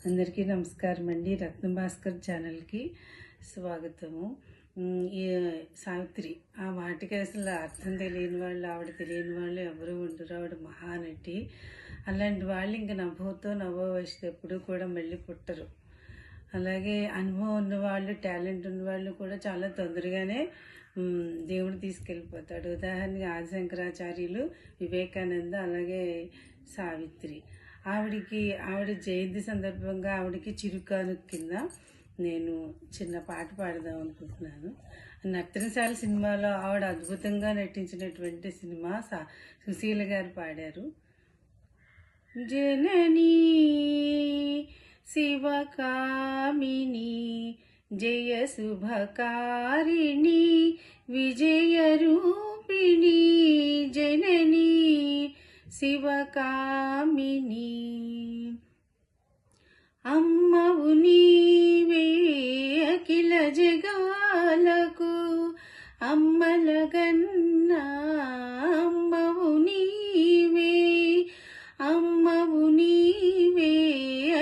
అందరికీ నమస్కారం అండి. రత్నభాస్కర్ ఛానల్కి స్వాగతము. ఈ సావిత్రి ఆ మాటకి అసలు అర్థం తెలియని వాళ్ళు, ఆవిడ తెలియని వాళ్ళు ఎవరు ఉండరు. ఆవిడ మహానటి. అలాంటి వాళ్ళు ఇంకా నవ్వుతో నవ్వవస్తే ఎప్పుడు కూడా మళ్ళీ పుట్టరు. అలాగే అనుభవం ఉన్నవాళ్ళు, టాలెంట్ ఉన్నవాళ్ళు కూడా చాలా తొందరగానే దేవుడు తీసుకెళ్ళిపోతాడు. ఉదాహరణకి ఆదిశంకరాచార్యులు, వివేకానంద, అలాగే సావిత్రి. ఆవిడ జయంతి సందర్భంగా ఆవిడకి చిరుకాను కింద నేను చిన్న పాట పాడదాం అనుకుంటున్నాను. నర్తనశాల సినిమాలో ఆవిడ అద్భుతంగా నటించినటువంటి సినిమా సుశీల గారు పాడారు. జననీ శివకామిని జయ శుభకారిణి విజయ రూపిణి జననీ శివకామిని అమ్మవు నీవే అఖిల జగాలకు అమ్మలగన్నా అమ్మవు నీవే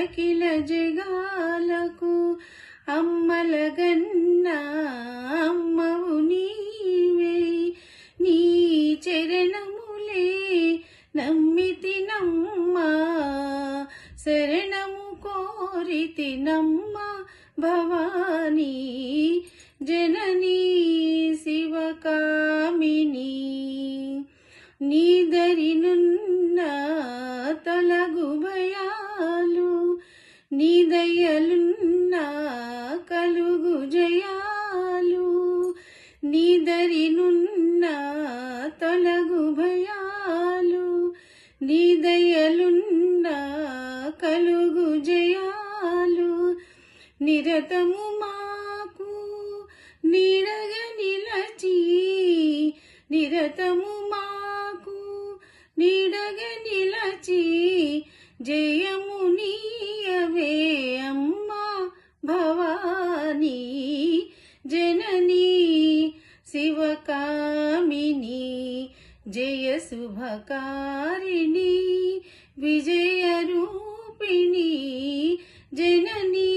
అఖిల జగాలకు అమ్మలగన్నా అమ్మవు నీవే నీ చరణములే నమ్మితి నమ్మ శరణము కోరితి నమ్మ భవానీ జననీ శివకామిని నీదరినున్న తొలగు భయాలు నీదయలున్న కలుగు జయాలు నీదరినున్న తొలగు భయాలు నీదయలున్న కలుగు జయాలు నిరతము మాకు నీడగ నిలచి నిరతము మాకు నీడగ నిలచి జయము నీయవే అమ్మా భవానీ జననీ శివకామిని జయ శుభకారిణి విజయ రూపిణి జననీ